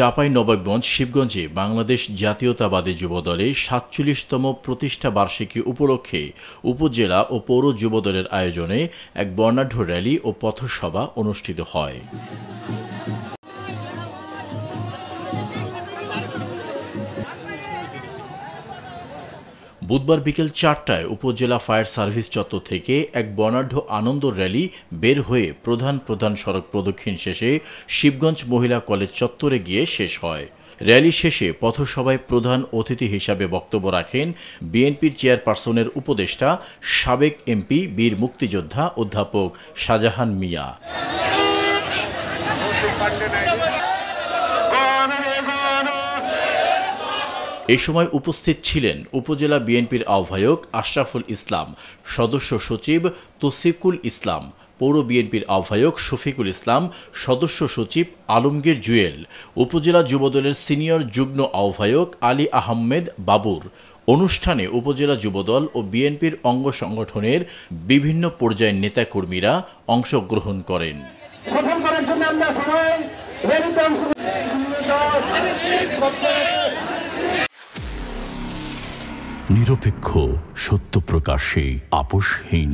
চাঁপাইনবাবগঞ্জ শিবগঞ্জে বাংলাদেশ জাতীয়তাবাদী যুবদলের ৪৭তম প্রতিষ্ঠা বার্ষিকী উপলক্ষে উপজেলা ও পৌর যুবদলের আয়োজনে এক বর্ণাঢ্য র্যালি ও পথসভা অনুষ্ঠিত হয়। বুধবার বিকেল ৪টায় উপজেলা ফায়ার সার্ভিস চত্বর থেকে এক বর্ণাঢ্য আনন্দ র্যালি বের হয়ে প্রধান সড়ক প্রদক্ষিণ শেষে শিবগঞ্জ মহিলা কলেজ চত্বরে গিয়ে শেষ হয়। র্যালি শেষে পথসভায় প্রধান অতিথি হিসাবে বক্তব্য রাখেন বিএনপির চেয়ারপারসনের উপদেষ্টা সাবেক এমপি বীর মুক্তিযোদ্ধা অধ্যাপক শাহজাহান মিয়া। এ সময় উপস্থিত ছিলেন উপজেলা বিএনপির আহ্বায়ক আশরাফুল ইসলাম, সদস্য সচিব তৌসিকুল ইসলাম, পৌর বিএনপির আহ্বায়ক শফিকুল ইসলাম, সদস্য সচিব আলমগীর জুয়েল, উপজেলা যুবদলের সিনিয়র যুগ্ম আহ্বায়ক আলী আহমেদ বাবুর। অনুষ্ঠানে উপজেলা যুবদল ও বিএনপির অঙ্গ সংগঠনের বিভিন্ন পর্যায়ের নেতাকর্মীরা অংশগ্রহণ করেন। নিরপেক্ষ, সত্য প্রকাশে আপোষহীন।